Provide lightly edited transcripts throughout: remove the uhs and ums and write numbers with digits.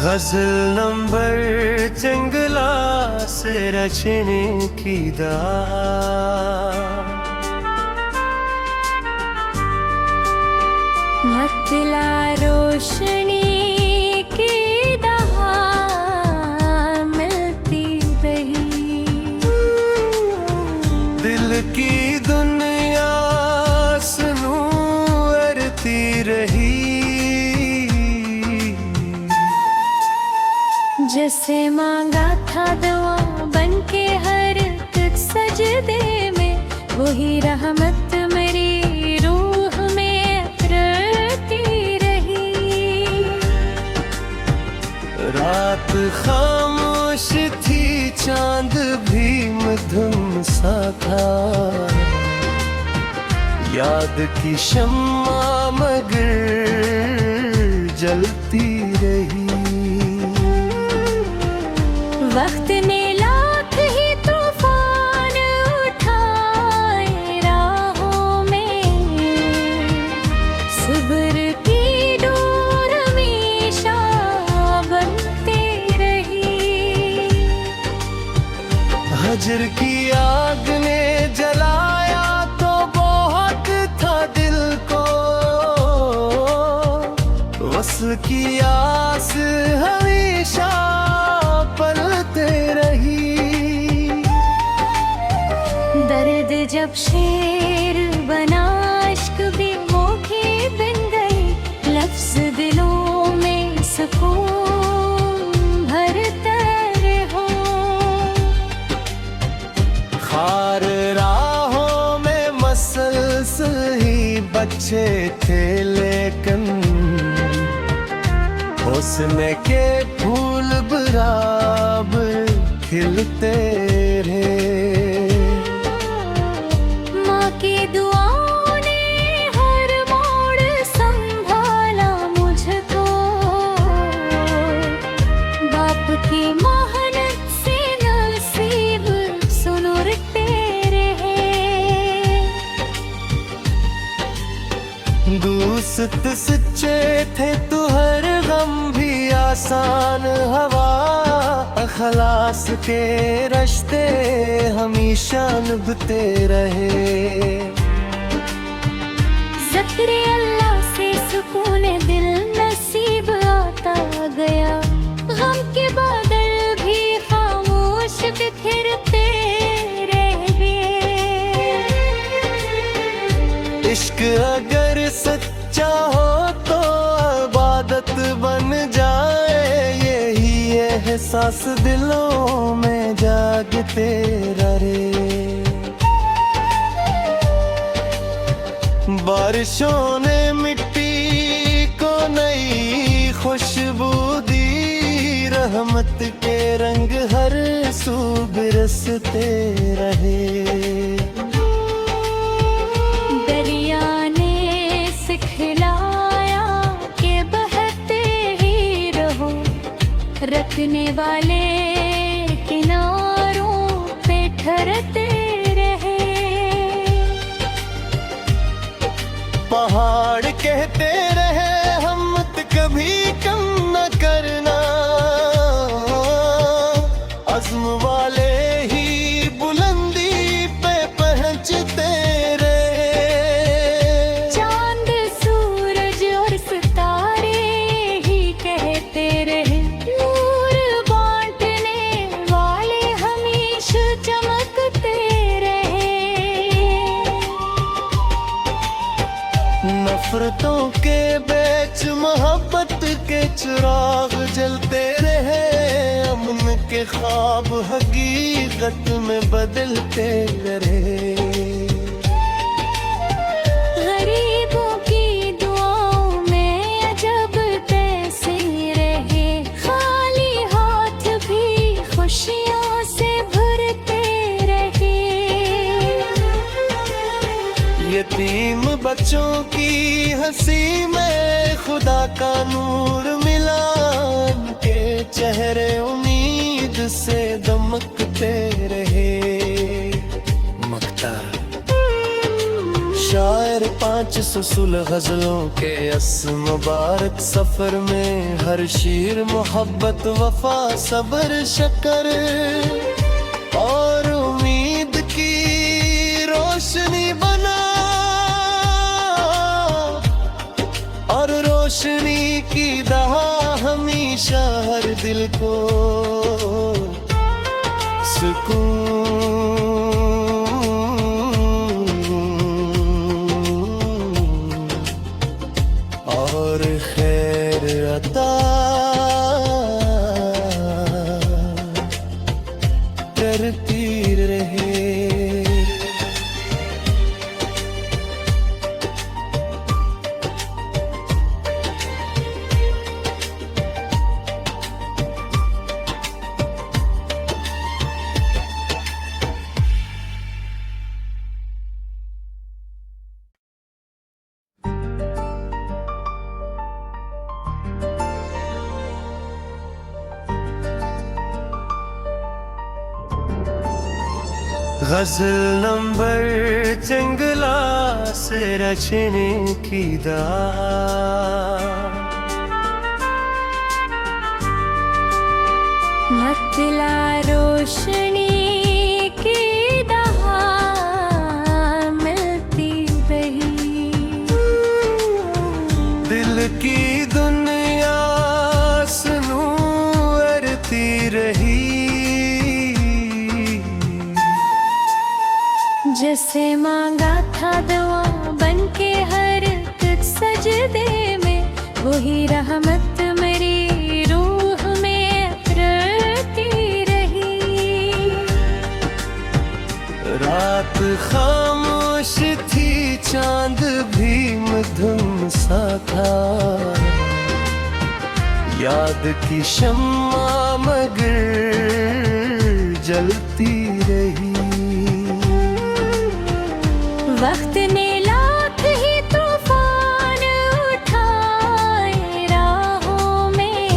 गजल नंबर जंगला से रचने की दा मतला रोशनी की दहा मिलती रही, दिल की दुनिया संवरती रही। जैसे मांगा था दुआ बनके हर तुझ सजदे में, वही रहमत मेरी रूह में रटी रही। रात खामोश थी, चांद भी मधुम सा था, याद की शम्मा मगर जलती रही। वक्त ने लाख ही तूफान उठाए राहों में, सब्र की डोर हमेशा बनती रही। हजर की आग ने जलाया तो बहुत था दिल को, वस्ल की आस हमेशा पलते रही। दर्द जब शेर बना, इश्क भी मोखे बन गए, लफ्ज दिलों में सुकून भरते रहो। खार राहों में मसलसल ही बच्चे थे, लेकिन हुस्न के फूल बराबर खिलते रहे। माँ की दुआओं ने हर मोड़ संभाला मुझको, बाप की मेहनत से नसीब सुनुरते रहे। दोस्त सच्चे थे तो हर गम भी आसान हवा, अखलास के रिश्ते हमेशा निभते रहे। ज़िक्र अल्लाह से सुकून दिल नसीब आता गया, गम के बादल भी खामोश बिखरते रह गए। इश्क अगर सच्चा हो तो इबादत बन जाए, यही एहसास दिलों में जागते रहे। बारिशों ने मिट्टी को नई खुशबू दी, रहमत के रंग हर सू बरसते रहे। रखने वाले किनारों पे ठहरते रहे। पहाड़ कहते रहे हिम्मत कभी कम न करना, अज़्म वाले ही बुलंदी पे पहुंचते रहे। चांद सूरज और सितारे ही कहते रहे, नफरतों के बीच मोहब्बत के चिराग जलते रहे। अमन के ख्वाब हकीकत में बदलते रहे। गरीबों की दुआओं में अजब तैसीर रहे, खाली हाथ भी खुशियों से भरते रहे। यतीम बच्चों की हंसी में खुदा का नूर मिला, उनके चेहरे उम्मीद से दमकते रहे। मक्ता शायर शेर 500 सुलह गजलों के अस मुबारक सफर में हर शीर मोहब्बत वफा सब्र शक्र और उम्मीद की रोशनी बना और रोशनी की दहा हमेशा हर दिल को सुकून और खैर अता करती रहे। गजल नंबर जंगला से रचने की मतला रोशनी की दहा मिलती रही। दिल की दुनिया संवरती रही। जैसे मांगा था दुआ बनके हर तुझ सजदे में, वही रहमत मेरी रूह में रटी रही। रात खामोश थी चांद भी मधुम सा था, याद की शम्मा मगर जलती रही। वक्त ने लाख ही तूफान उठाए राहों में,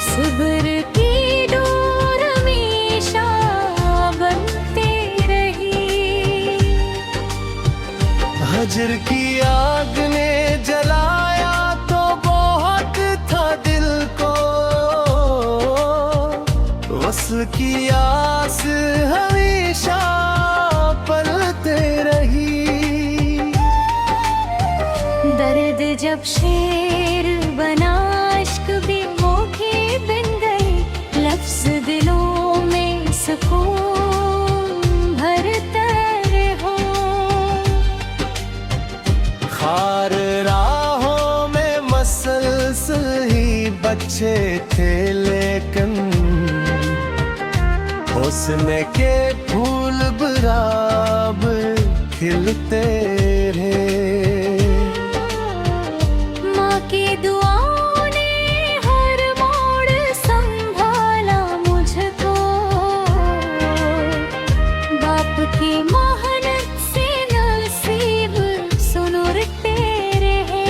सब्र की डोर हमेशा बनती रही। हजर की आग ने जलाया तो बहुत था दिल को, वस्ल की आस हमेशा पलते रही। दर्द जब शेर बना इश्क भी मोखे बन गए, लफ्ज दिलों में सुकून भरता रहो। खार राहों में मसलसल ही बच्चे थे लेकिन हुस्न के फूल बराबर खिलते रहे। माँ की दुआओं ने हर मोड़ संभाला मुझको, बाप की मेहनत से नसीब सुनुरते रहे।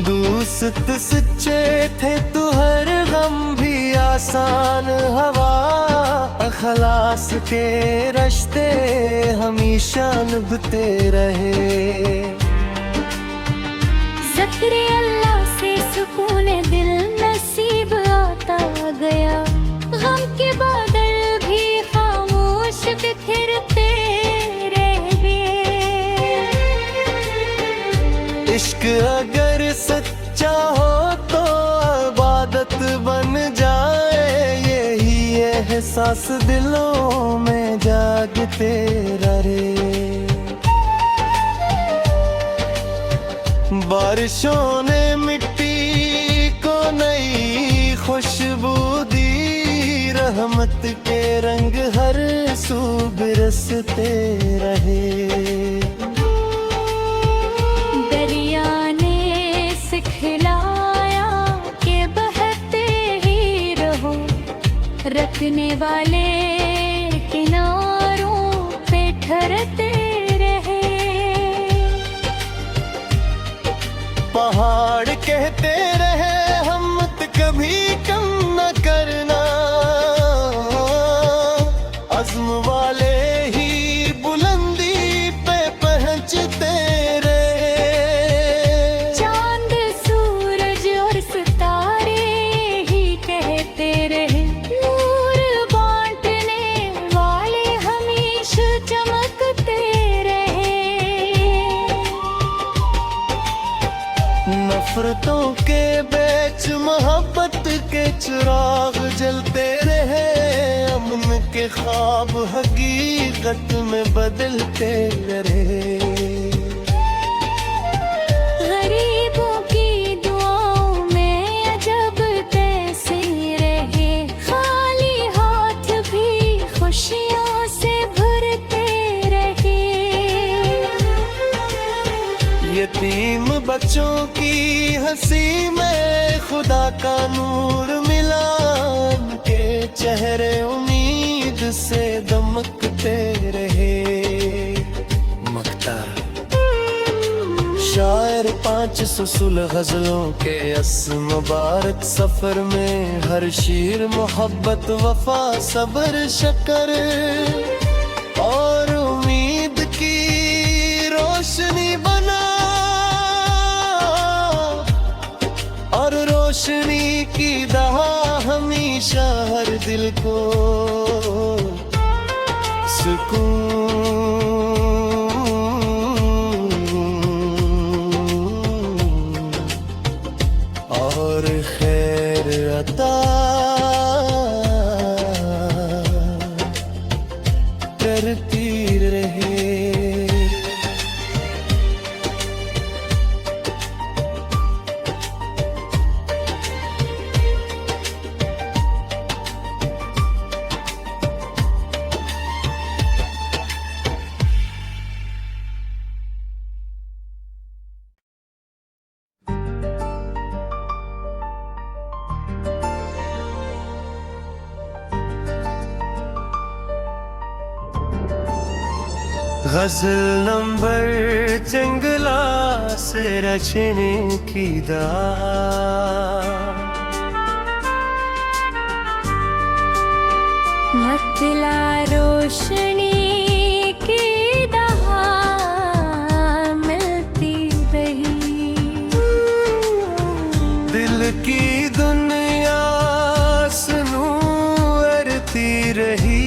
दोस्त सच्चे थे तो हर गम भी आसान हवा, अखलास के रिश्ते हमेशा निभते रहे। ज़िक्र अल्लाह से सुकून दिल नसीब आता गया, गम के बादल भी खामोश बिखरते रह गए। इश्क अगर सच्चा हो तो इबादत बन जाए, यही एहसास दिलों में जागते रहे। बारिशों ने मिट्टी को नई खुशबू दी, रहमत के रंग हर सू बरसते रहे। दरिया ने सिखलाया कि बहते ही रहो, रखने वाले किनारों पे ठहरते रहे। पहाड़ कहते रहे हिम्मत कभी कम न करना, अज़्म वाले के चिराग जलते रहे, अमन के ख्वाब हकीकत में बदलते रहे। गरीबों की दुआओं में अजब तैसीर रहे, खाली हाथ भी खुशियों से भरते रहे। यतीम बच्चों की हंसी में खुदा का नूर मिला, उनके चेहरे उम्मीद से दमकते रहे। मकता शायर 500 सुलह गजलों के अस मुबारक सफर में, हर शीर मोहब्बत वफा सब्र शकर और उम्मीद की रोशनी बना, और रोशनी की दहा हमेशा हर दिल को सुकून और खैर अता करती रहे। गजल नंबर जंगला से रचने की मतला रोशनी की दहा मिलती रही, दिल की दुनिया सुनूरती रही।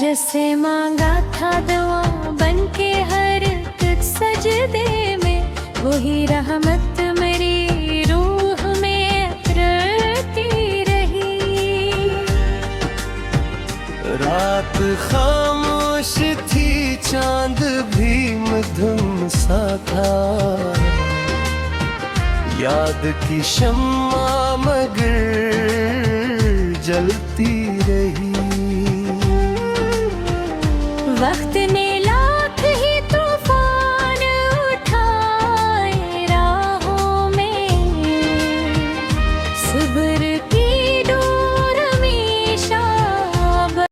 जैसे मांगा था दुआ बनके हर तुझ सजदे में, वही रहमत मेरी रूह में उतरती रही। रात खामोश थी, चांद भी मधुम सा था, याद की शम्मा मगर जलती